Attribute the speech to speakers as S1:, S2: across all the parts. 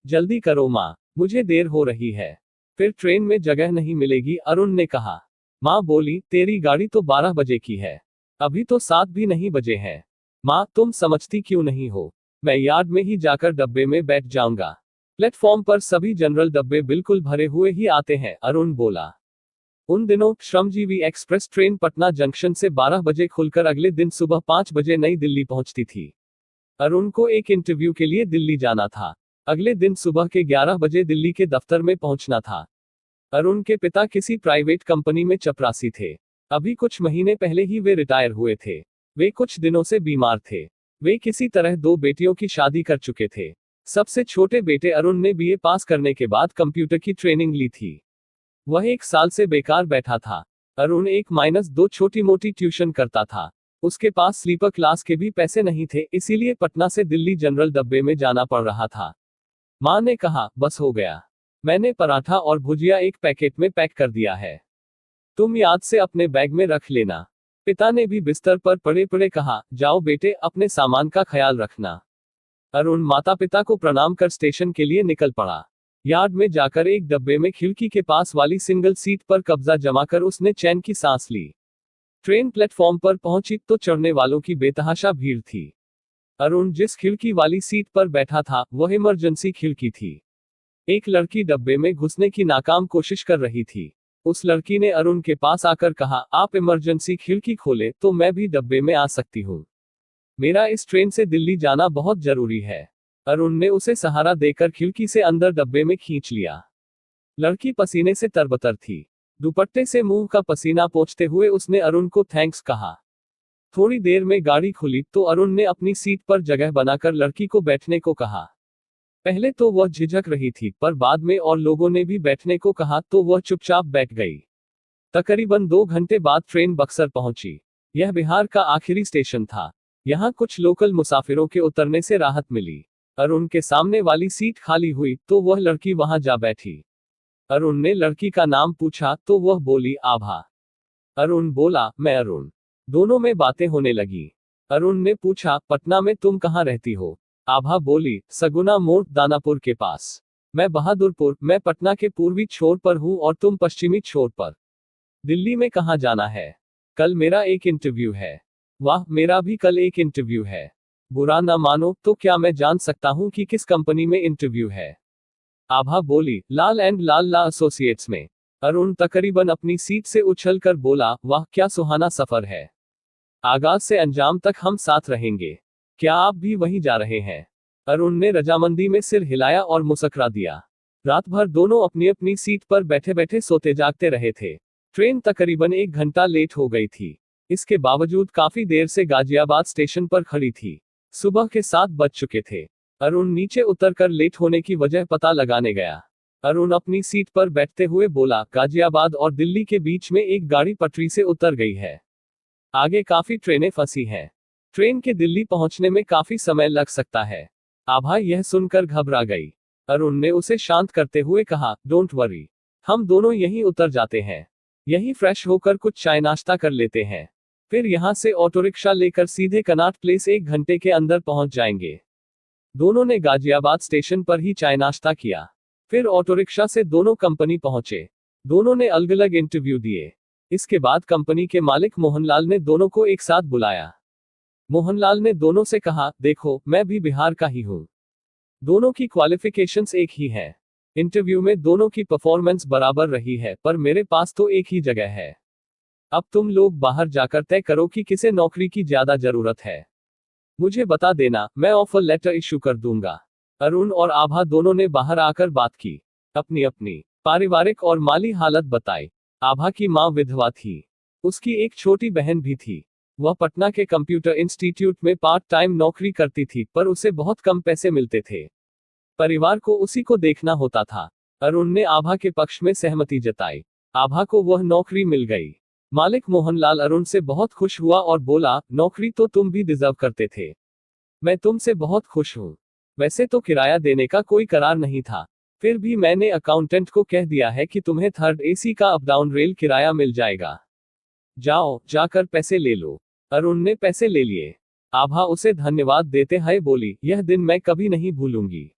S1: जल्दी करो माँ, मुझे देर हो रही है। फिर ट्रेन में जगह नहीं मिलेगी, अरुण ने कहा। माँ बोली, तेरी गाड़ी तो 12 बजे की है, अभी तो 7 भी नहीं बजे हैं। माँ, तुम समझती क्यों नहीं हो, मैं यार्ड में ही जाकर डब्बे में बैठ जाऊंगा। प्लेटफॉर्म पर सभी जनरल डब्बे बिल्कुल भरे हुए ही आते हैं, अरुण बोला। उन दिनों श्रमजीवी एक्सप्रेस ट्रेन पटना जंक्शन से 12 बजे खुलकर अगले दिन सुबह 5 बजे नई दिल्ली पहुंचती थी। अरुण को एक इंटरव्यू के लिए दिल्ली जाना था। अगले दिन सुबह के 11 बजे दिल्ली के दफ्तर में पहुंचना था। अरुण के पिता किसी प्राइवेट कंपनी में चपरासी थे। अभी कुछ महीने पहले ही वे रिटायर हुए थे। वे कुछ दिनों से बीमार थे। वे किसी तरह 2 बेटियों की शादी कर चुके थे। सबसे छोटे बेटे अरुण ने बीए पास करने के बाद कंप्यूटर की ट्रेनिंग ली थी। वह 1 साल से बेकार बैठा था। अरुण 1-2 छोटी मोटी ट्यूशन करता था। उसके पास स्लीपर क्लास के भी पैसे नहीं थे, इसीलिए पटना से दिल्ली जनरल डब्बे में जाना पड़ रहा था। माँ ने कहा, बस हो गया, मैंने पराठा और भुजिया एक पैकेट में पैक कर दिया है, तुम याद से अपने बैग में रख लेना। पिता ने भी बिस्तर पर पड़े पड़े कहा, जाओ बेटे, अपने सामान का ख्याल रखना। अरुण माता पिता को प्रणाम कर स्टेशन के लिए निकल पड़ा। यार्ड में जाकर एक डब्बे में खिड़की के पास वाली सिंगल सीट पर कब्जा जमाकर उसने चैन की सांस ली। ट्रेन प्लेटफॉर्म पर पहुंची तो चढ़ने वालों की बेतहाशा भीड़ थी। अरुण जिस खिड़की वाली सीट पर बैठा था वह इमरजेंसी खिड़की थी। एक लड़की डब्बे में घुसने की नाकाम कोशिश कर रही थी। उस लड़की ने अरुण के पास आकर कहा, आप इमरजेंसी खिड़की खोले तो मैं भी डब्बे में आ सकती हूँ, मेरा इस ट्रेन से दिल्ली जाना बहुत जरूरी है। अरुण ने उसे सहारा देकर खिड़की से अंदर डब्बे में खींच लिया। लड़की पसीने से तरबतर थी। दुपट्टे से मुंह का पसीना पोंछते हुए उसने अरुण को थैंक्स कहा। थोड़ी देर में गाड़ी खुली तो अरुण ने अपनी सीट पर जगह बनाकर लड़की को बैठने को कहा। पहले तो वह झिझक रही थी, पर बाद में और लोगों ने भी बैठने को कहा तो वह चुपचाप बैठ गई। तकरीबन 2 घंटे बाद ट्रेन बक्सर पहुंची। यह बिहार का आखिरी स्टेशन था। यहाँ कुछ लोकल मुसाफिरों के उतरने से राहत मिली। अरुण के सामने वाली सीट खाली हुई तो वह लड़की वहां जा बैठी। अरुण ने लड़की का नाम पूछा तो वह बोली, आभा। अरुण बोला, मैं अरुण। दोनों में बातें होने लगी। अरुण ने पूछा, पटना में तुम कहाँ रहती हो? आभा बोली, सगुना मोड़, दानापुर के पास। मैं बहादुरपुर, मैं पटना के पूर्वी छोर पर हूँ और तुम पश्चिमी छोर पर। दिल्ली में कहाँ जाना है? कल मेरा एक इंटरव्यू है। वाह, मेरा भी कल एक इंटरव्यू है। बुरा ना मानो तो क्या मैं जान सकता हूँ कि किस कंपनी में इंटरव्यू है? आभा बोली, लाल एंड लाल ला एसोसिएट्स में। अरुण तकरीबन अपनी सीट से उछलकर बोला, वाह क्या सुहाना सफर है। आगाज से अंजाम तक हम साथ रहेंगे। क्या आप भी वहीं जा रहे हैं? अरुण ने रजामंदी में सिर हिलाया और मुस्कुरा दिया। रात भर दोनों अपनी अपनी सीट पर बैठे बैठे सोते जागते रहे थे। ट्रेन तकरीबन 1 घंटा लेट हो गई थी। इसके बावजूद काफी देर से गाजियाबाद स्टेशन पर खड़ी थी। सुबह के 7 बज चुके थे। अरुण नीचे उतरकर लेट होने की वजह पता लगाने गया। अरुण अपनी सीट पर बैठते हुए बोला, गाजियाबाद और दिल्ली के बीच में एक गाड़ी पटरी से उतर गई है। आगे काफी ट्रेनें फंसी हैं। ट्रेन के दिल्ली पहुंचने में काफी समय लग सकता है। आभा यह सुनकर घबरा गई। अरुण ने उसे शांत करते हुए कहा, डोंट वरी, हम दोनों यहीं उतर जाते हैं। यहीं फ्रेश होकर कुछ चाय नाश्ता कर लेते हैं। फिर यहां से ऑटो रिक्शा लेकर सीधे कनॉट प्लेस 1 घंटे के अंदर पहुंच जाएंगे। दोनों ने गाजियाबाद स्टेशन पर ही चाय नाश्ता किया। फिर ऑटो रिक्शा से दोनों कंपनी पहुंचे। दोनों ने अलग अलग इंटरव्यू दिए। इसके बाद कंपनी के मालिक मोहनलाल ने दोनों को एक साथ बुलाया। मोहनलाल ने दोनों से कहा, देखो, मैं भी बिहार का ही हूं। दोनों की क्वालिफिकेशंस एक ही है। इंटरव्यू में दोनों की परफॉर्मेंस बराबर रही है, पर मेरे पास तो एक ही जगह है। अब तुम लोग बाहर जाकर तय करो कि किसे नौकरी की ज्यादा जरूरत है। मुझे बता देना, मैं ऑफर लेटर इशू कर दूंगा। अरुण और आभा दोनों ने बाहर आकर बात की। अपनी अपनी पारिवारिक और माली हालत बताई। आभा की मां विधवा थी। उसकी एक छोटी बहन भी थी। वह पटना के कंप्यूटर इंस्टीट्यूट में पार्ट टाइम नौकरी करती थी, पर उसे बहुत कम पैसे मिलते थे। परिवार को उसी को देखना होता था। अरुण ने आभा के पक्ष में सहमति जताई। आभा को वह नौकरी मिल गई। मालिक मोहनलाल अरुण से बहुत खुश हुआ और बोला, नौकरी तो तुम भी डिजर्व करते थे। मैं तुमसे बहुत खुश हूँ। वैसे तो किराया देने का कोई करार नहीं था, फिर भी मैंने अकाउंटेंट को कह दिया है कि तुम्हें 3rd AC का अप डाउन रेल किराया मिल जाएगा। जाओ, जाकर पैसे ले लो। अरुण ने पैसे ले लिए। आभा उसे धन्यवाद देते हुए बोली, यह दिन मैं कभी नहीं भूलूंगी।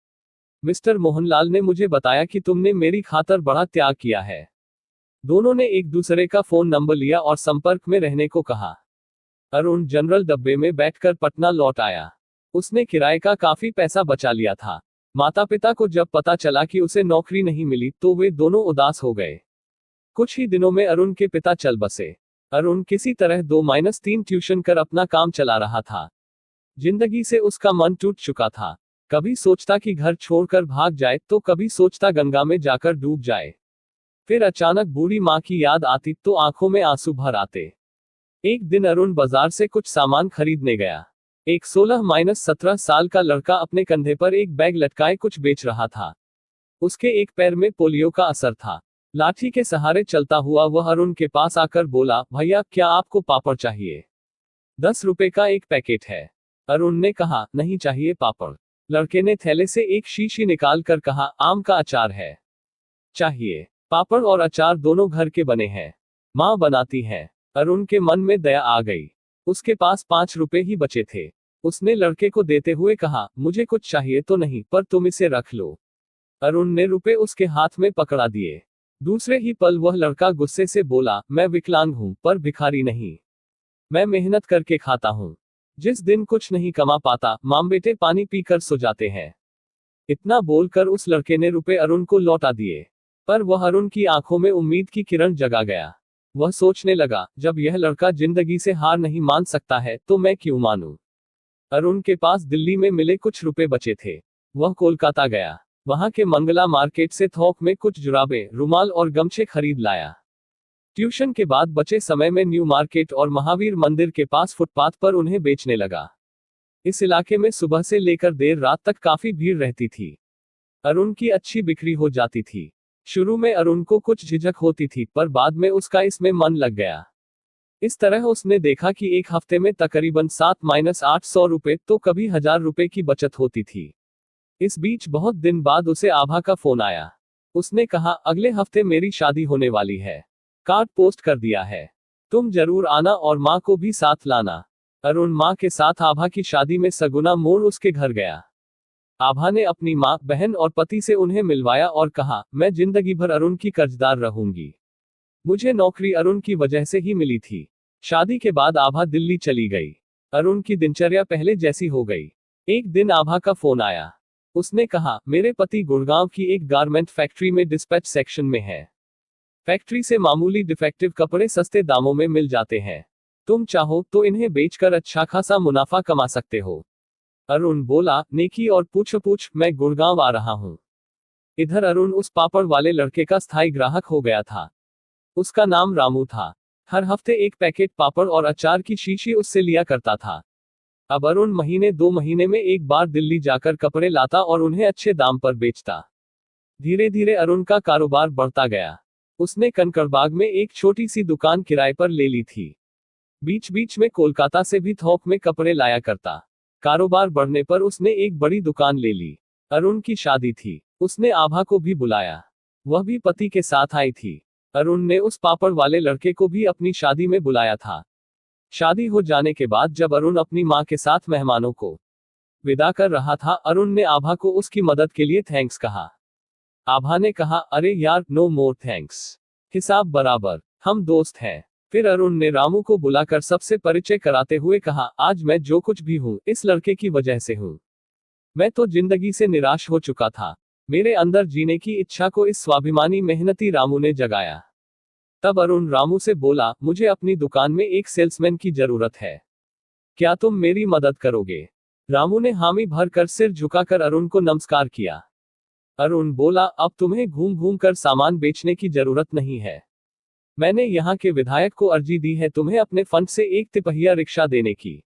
S1: मिस्टर मोहनलाल ने मुझे बताया कि तुमने मेरी खातर बड़ा त्याग किया है। दोनों ने एक दूसरे का फोन नंबर लिया और संपर्क में रहने को कहा। अरुण जनरल डब्बे में बैठकर पटना लौट आया। उसने किराए का काफी पैसा बचा लिया था। माता पिता को जब पता चला कि उसे नौकरी नहीं मिली तो वे दोनों उदास हो गए। कुछ ही दिनों में अरुण के पिता चल बसे। अरुण किसी तरह 2-3 ट्यूशन कर अपना काम चला रहा था। जिंदगी से उसका मन टूट चुका था। कभी सोचता कि घर छोड़कर भाग जाए तो कभी सोचता गंगा में जाकर डूब जाए। फिर अचानक बूढ़ी माँ की याद आती तो आंखों में आंसू भर आते। एक दिन अरुण बाजार से कुछ सामान खरीदने गया। एक 16-17 साल का लड़का अपने कंधे पर एक बैग लटकाए कुछ बेच रहा था। उसके एक पैर में पोलियो का असर था। लाठी के सहारे चलता हुआ वह अरुण के पास आकर बोला, भैया क्या आपको पापड़ चाहिए? 10 रुपए का एक पैकेट है। अरुण ने कहा, नहीं चाहिए पापड़। लड़के ने थैले से एक शीशी निकाल कर कहा, आम का अचार है। चाहिए। पापड़ और अचार दोनों घर के बने हैं। माँ बनाती है। अरुण के मन में दया आ गई। उसके पास 5 रुपए ही बचे थे। उसने लड़के को देते हुए कहा, मुझे कुछ चाहिए तो नहीं, पर तुम इसे रख लो। अरुण ने रुपए उसके हाथ में पकड़ा दिए। दूसरे ही पल वह लड़का गुस्से से बोला, मैं विकलांग हूं पर भिखारी नहीं। मैं मेहनत करके खाता हूं। जिस दिन कुछ नहीं कमा पाता, माम बेटे पानी पीकर सो जाते हैं। इतना बोलकर उस लड़के ने रुपए अरुण को लौटा दिए। पर वह अरुण की आंखों में उम्मीद की किरण जगा गया। वह सोचने लगा, जब यह लड़का जिंदगी से हार नहीं मान सकता है तो मैं क्यों मानूं। अरुण के पास दिल्ली में मिले कुछ रुपए बचे थे। वह कोलकाता गया। वहां के मंगला मार्केट से थोक में कुछ जुराबे, रुमाल और गमछे खरीद लाया। ट्यूशन के बाद बचे समय में न्यू मार्केट और महावीर मंदिर के पास फुटपाथ पर उन्हें बेचने लगा। इस इलाके में सुबह से लेकर देर रात तक काफी भीड़ रहती थी। अरुण की अच्छी बिक्री हो जाती थी। शुरू में अरुण को कुछ झिझक होती थी, पर बाद में उसका इसमें मन लग गया। इस तरह उसने देखा कि एक हफ्ते में तकरीबन 7-800 रुपए तो कभी 1000 रुपए की बचत होती थी। इस बीच बहुत दिन बाद उसे आभा का फोन आया। उसने कहा, अगले हफ्ते मेरी शादी होने वाली है। कार्ड पोस्ट कर दिया है। तुम जरूर आना और माँ को भी साथ लाना। अरुण माँ के साथ आभा की शादी में सगुना मोड़ उसके घर गया। आभा ने अपनी माँ, बहन और पति से उन्हें मिलवाया और कहा, मैं जिंदगी भर अरुण की कर्जदार रहूंगी। मुझे नौकरी अरुण की वजह से ही मिली थी। शादी के बाद आभा दिल्ली चली गई। अरुण की दिनचर्या पहले जैसी हो गई। एक दिन आभा का फोन आया। उसने कहा, मेरे पति गुड़गांव की एक गारमेंट फैक्ट्री में डिस्पैच सेक्शन में है। फैक्ट्री से मामूली डिफेक्टिव कपड़े सस्ते दामों में मिल जाते हैं। तुम चाहो तो इन्हें बेचकर अच्छा खासा मुनाफा कमा सकते हो। अरुण बोला, नेकी और पूछ, मैं गुड़गांव आ रहा हूं। इधर अरुण उस पापड़ वाले लड़के का स्थायी ग्राहक हो गया था। उसका नाम रामू था। हर हफ्ते एक पैकेट पापड़ और अचार की शीशी उससे लिया करता था। अब अरुण महीने 2 महीने में एक बार दिल्ली जाकर कपड़े लाता और उन्हें अच्छे दाम पर बेचता। धीरे धीरे अरुण का कारोबार बढ़ता गया। उसने कंकड़बाग में एक छोटी सी दुकान किराए पर ले ली थी। बीच बीच में कोलकाता से भी थोक में कपड़े लाया करता। कारोबार बढ़ने पर उसने एक बड़ी दुकान ले ली। अरुण की शादी थी। उसने आभा को भी बुलाया। वह भी पति के साथ आई थी। अरुण ने उस पापड़ वाले लड़के को भी अपनी शादी में बुलाया था। शादी हो जाने के बाद जब अरुण अपनी मां के साथ मेहमानों को विदा कर रहा था, अरुण ने आभा को उसकी मदद के लिए थैंक्स कहा। आभा ने कहा, अरे यार, नो मोर थैंक्स। हिसाब बराबर, हम दोस्त हैं। फिर अरुण ने रामू को बुलाकर सबसे परिचय कराते हुए कहा, आज मैं जो कुछ भी हूं, इस लड़के की वजह से हूं। मैं तो जिंदगी से निराश हो चुका था। मेरे अंदर जीने की इच्छा को इस स्वाभिमानी मेहनती रामू ने जगाया। तब अरुण रामू से बोला, मुझे अपनी दुकान में एक सेल्समैन की जरूरत है। क्या तुम मेरी मदद करोगे? रामू ने हामी भरकर सिर झुकाकर अरुण को नमस्कार किया। अरुण बोला, अब तुम्हें घूम घूम कर सामान बेचने की जरूरत नहीं है। मैंने यहाँ के विधायक को अर्जी दी है तुम्हें अपने फंड से एक तिपहिया रिक्शा देने की।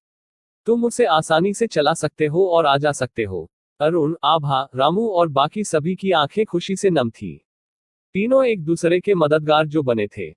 S1: तुम उसे आसानी से चला सकते हो और आ जा सकते हो। अरुण, आभा, रामू और बाकी सभी की आंखें खुशी से नम थी। तीनों एक दूसरे के मददगार जो बने थे।